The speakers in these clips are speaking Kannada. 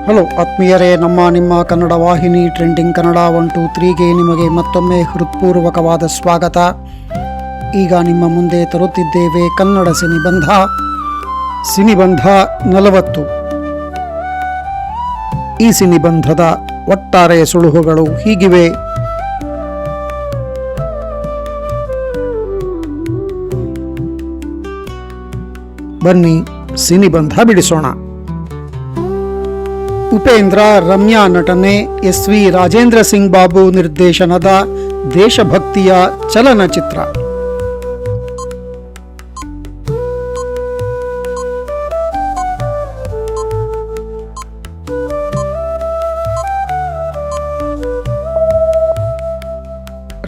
ಹಲೋ ಆತ್ಮೀಯರೇ, ನಿಮ್ಮ ಕನ್ನಡ ವಾಹಿನಿ ಟ್ರೆಂಡಿಂಗ್ ಕನ್ನಡ 123ಗೆ ನಿಮಗೆ ಮತ್ತೊಮ್ಮೆ ಹೃತ್ಪೂರ್ವಕವಾದ ಸ್ವಾಗತ. ಈಗ ನಿಮ್ಮ ಮುಂದೆ ತರುತ್ತಿದ್ದೇವೆ ಕನ್ನಡ ಸಿನಿಬಂಧ 40. ಈ ಸಿನಿಬಂಧದ ಒಟ್ಟಾರೆ ಸುಳುಹುಗಳು ಹೀಗಿವೆ. ಬನ್ನಿ ಸಿನಿಬಂಧ ಬಿಡಿಸೋಣ. ಉಪೇಂದ್ರ ರಮ್ಯಾ ನಟನೆ, ಎಸ್.ವಿ. ರಾಜೇಂದ್ರ ಸಿಂಗ್ ಬಾಬು ನಿರ್ದೇಶನದ ದೇಶಭಕ್ತಿಯ ಚಲನಚಿತ್ರ.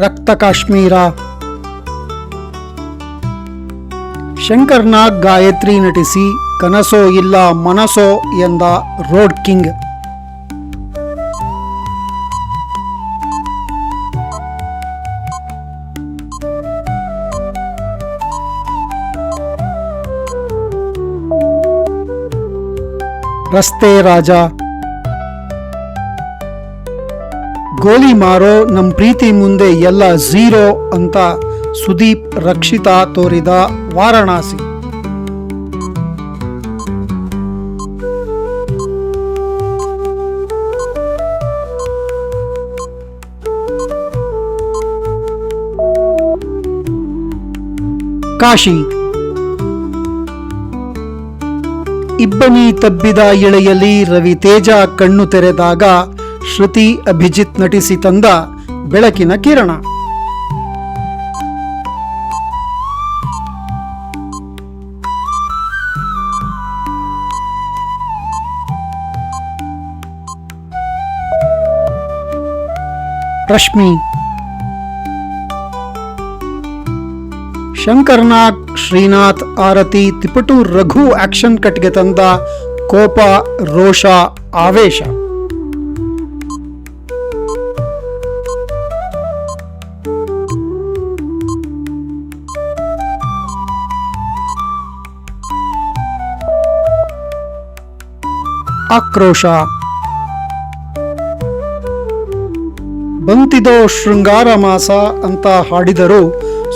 ರಕ್ತ ಕಾಶ್ಮೀರ. ಶಂಕರ್ನಾಗ್ ಗಾಯತ್ರಿ ನಟಿಸಿ ಕನಸೋ ಇಲ್ಲ ಮನಸೋ ಎಂದ ರೋಡ್ ಕಿಂಗ್. ರಸ್ತೆ ರಾಜ. ಗೋಲಿ ಮಾರೋ ನಮ್ ಪ್ರೀತಿ ಮುಂದೆ ಎಲ್ಲ ಝೀರೋ ಅಂತ ಸುದೀಪ್ ರಕ್ಷಿತಾ ತೋರಿದ ವಾರಣಾಸಿ. ಕಾಶಿ. ಇಬ್ಬನಿ ತಬ್ಬಿದ ಇಳೆಯಲ್ಲಿ ರವಿ ತೇಜ ಕಣ್ಣು ತೆರೆದಾಗ ಶ್ರುತಿ ಅಭಿಜಿತ್ ನಟಿಸಿ ತಂದ ಬೆಳಕಿನ ಕಿರಣ. ರಶ್ಮಿ. ಶಂಕರ್ನಾಗ್ ಶ್ರೀನಾಥ್ ಆರತಿ ತಿಪಟೂರ್ ರಘು ಆಕ್ಷನ್ ಕಟ್ಗೆ ತಂದ ಕೋಪ, ರೋಷ, ಆವೇಶ. ಆಕ್ರೋಶ. ಬಂತಿದೋ ಶೃಂಗಾರ ಮಾಸ ಅಂತ ಹಾಡಿದರು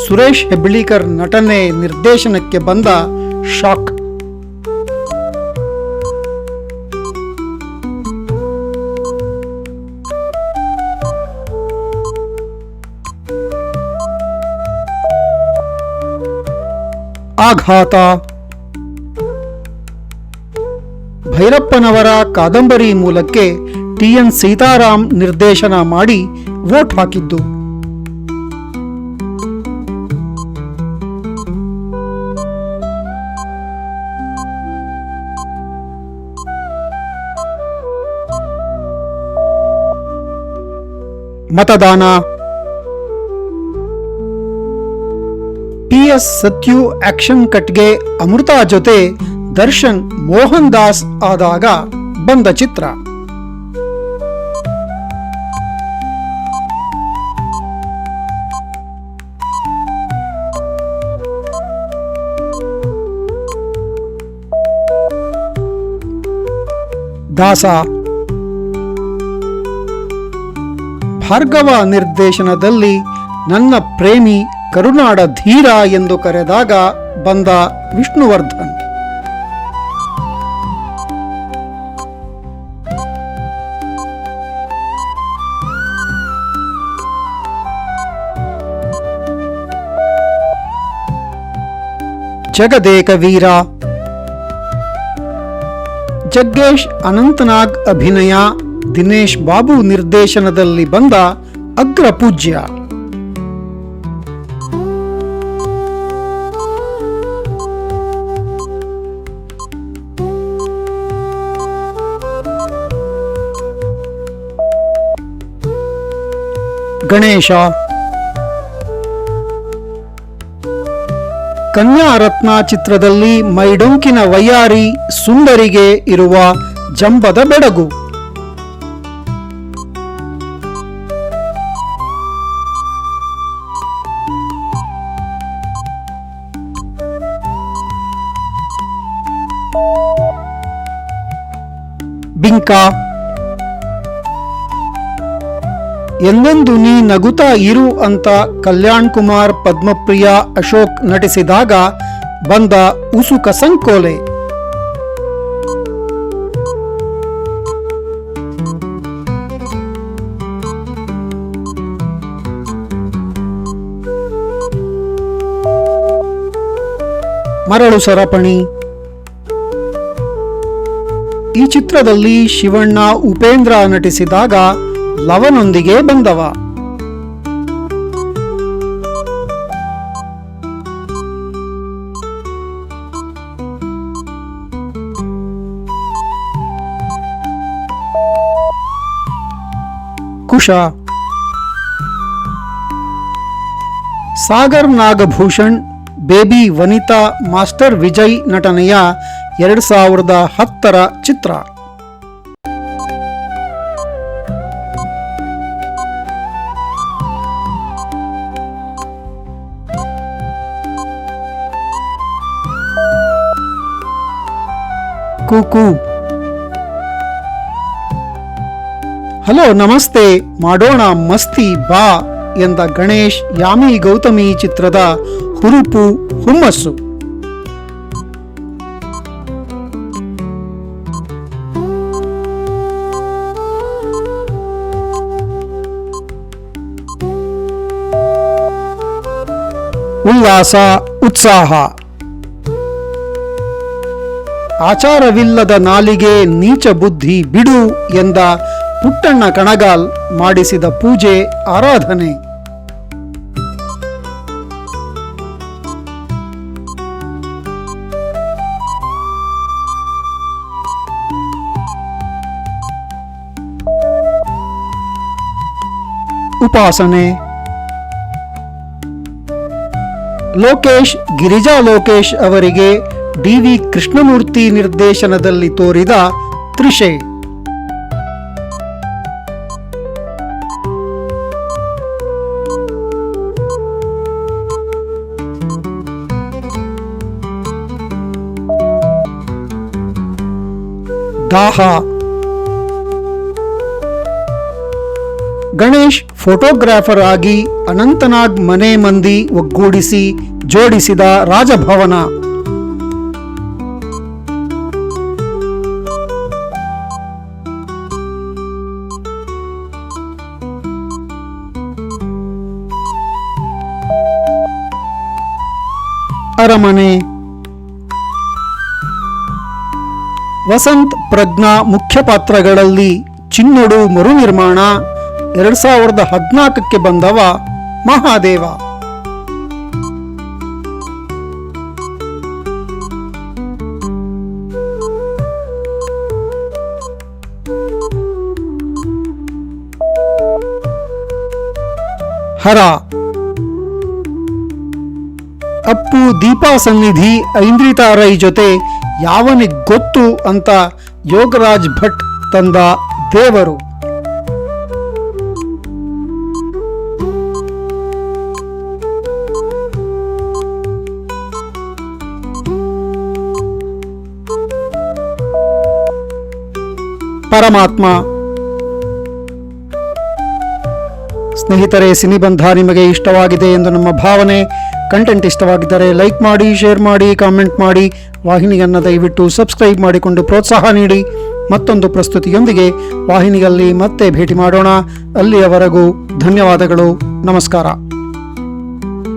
ಸುರೇಶ್ ಹೆಬ್ಳೀಕರ್ ನಟನೆ ನಿರ್ದೇಶನಕ್ಕೆ ಬಂದ ಶಾಕ್. ಆಘಾತ. ಭೈರಪ್ಪನವರ ಕಾದಂಬರಿ ಮೂಲಕ್ಕೆ ಟಿ.ಎನ್. ಸೀತಾರಾಮ್ ನಿರ್ದೇಶನ ಮಾಡಿ ವೋಟ್ ಹಾಕಿದ್ದು. ಮತದಾನ. ಟಿ.ಎಸ್. ಸತ್ಯು ಆಕ್ಷನ್ ಕಟ್ಗೆ ಅಮೃತಾ ಜೊತೆ ದರ್ಶನ್ ಮೋಹನ್ ದಾಸ್ ಆದಾಗ ಬಂದ ಚಿತ್ರ. ದಾಸ. ಭಾರ್ಗವ ನಿರ್ದೇಶನದಲ್ಲಿ ನನ್ನ ಪ್ರೇಮಿ ಕರುನಾಡ ಧೀರ ಎಂದು ಕರೆದಾಗ ಬಂದ ವಿಷ್ಣುವರ್ಧನ್. ಜಗದೇಕ ವೀರ. ಜಗ್ಗೇಶ್ ಅನಂತನಾಗ್ ಅಭಿನಯ, ದಿನೇಶ್ ಬಾಬು ನಿರ್ದೇಶನದಲ್ಲಿ ಬಂದ ಅಗ್ರಪೂಜ್ಯ. ಗಣೇಶ. ಕನ್ಯಾ ರತ್ನ ಚಿತ್ರದಲ್ಲಿ ಮೈಡೊಂಕಿನ ವಯ್ಯಾರಿ ಸುಂದರಿಗೆ ಇರುವ ಜಂಬದ ಬೆಡಗು. ಬಿಂಕ, ಎಂದೆಂದು ನೀ ನಗುತ್ತಾ ಇರು ಅಂತ ಕಲ್ಯಾಣ್ ಕುಮಾರ್, ಪದ್ಮಪ್ರಿಯ, ಅಶೋಕ್ ನಟಿಸಿದಾಗ ಬಂದ ಉಸುಕ ಸಂಕೋಲೆ. ಮರಳು ಸರಪಣಿ. ಈ ಚಿತ್ರದಲ್ಲಿ ಶಿವಣ್ಣ, ಉಪೇಂದ್ರ ನಟಿಸಿದಾಗ ಲವನೊಂದಿಗೆ ಬಂದವ. ಕುಶ. ಸಾಗರ್ ನಾಗಭೂಷಣ್, ಬೇಬಿ ವನಿತಾ, ಮಾಸ್ಟರ್ ವಿಜಯ್ ನಟನೆಯ 2010ರ ಚಿತ್ರ. ಕೂಕು. ಹಲೋ ನಮಸ್ತೆ, ಮಾಡೋಣ ಮಸ್ತಿ ಬಾ ಎಂದ ಗಣೇಶ್, ಯಾಮಿ ಗೌತಮಿ ಚಿತ್ರದ ಹುರುಪು, ಹುಮ್ಮಸ್ಸು. ಉಲ್ಲಾಸ, ಉತ್ಸಾಹ. ಆಚಾರವಿಲ್ಲದ ನಾಲಿಗೆ, ನೀಚ ಬುದ್ಧಿ ಬಿಡು ಎಂದ ಪುಟ್ಟಣ್ಣ ಕಣಗಾಲ್ ಮಾಡಿಸಿದ ಪೂಜೆ, ಆರಾಧನೆ. ಉಪಾಸನೆ. ಲೋಕೇಶ್, ಗಿರಿಜಾ ಲೋಕೇಶ್ ಅವರಿಗೆ ಡಿ.ವಿ. ಕೃಷ್ಣಮೂರ್ತಿ ನಿರ್ದೇಶನದಲ್ಲಿ ತೋರಿದ ತ್ರಿಷೆ. ದಾಹ. ಗಣೇಶ್ ಫೋಟೋಗ್ರಾಫರ್ ಆಗಿ ಅನಂತನಾಗ್ ಮನೆ ಮಂದಿ ಒಗ್ಗೂಡಿಸಿ ಜೋಡಿಸಿದ ರಾಜಭವನ. ಅರಮನೆ. ವಸಂತ್, ಪ್ರಜ್ಞಾ ಮುಖ್ಯ ಪಾತ್ರಗಳಲ್ಲಿ ಚಿನ್ನೊಡು ಮರುನಿರ್ಮಾಣ. 2014ಕ್ಕೆ ಬಂದವ ಮಹಾದೇವ. ಹರ. ಅಪ್ಪು, ದೀಪಾ ಸನ್ನಿಧಿ, ಐಂದ್ರಿತಾ ರೈ ಜೊತೆ ಯಾವನಿಗ್ ಗೊತ್ತು ಅಂತ ಯೋಗರಾಜ್ ಭಟ್ ತಂದ ದೇವರು. ಪರಮಾತ್ಮ. ಸ್ನೇಹಿತರೆ, ಸಿನಿಬಂಧ ನಿಮಗೆ ಇಷ್ಟವಾಗಿದೆ ಎಂದು ನಮ್ಮ ಭಾವನೆ. ಕಂಟೆಂಟ್ ಇಷ್ಟವಾಗಿದ್ದರೆ ಲೈಕ್ ಮಾಡಿ, ಶೇರ್ ಮಾಡಿ, ಕಾಮೆಂಟ್ ಮಾಡಿ. ವಾಹಿನಿಯನ್ನು ದಯವಿಟ್ಟು ಸಬ್ಸ್ಕ್ರೈಬ್ ಮಾಡಿಕೊಂಡು ಪ್ರೋತ್ಸಾಹ ನೀಡಿ. ಮತ್ತೊಂದು ಪ್ರಸ್ತುತಿಯೊಂದಿಗೆ ವಾಹಿನಿಯಲ್ಲಿ ಮತ್ತೆ ಭೇಟಿ ಮಾಡೋಣ. ಅಲ್ಲಿಯವರೆಗೂ ಧನ್ಯವಾದಗಳು. ನಮಸ್ಕಾರ.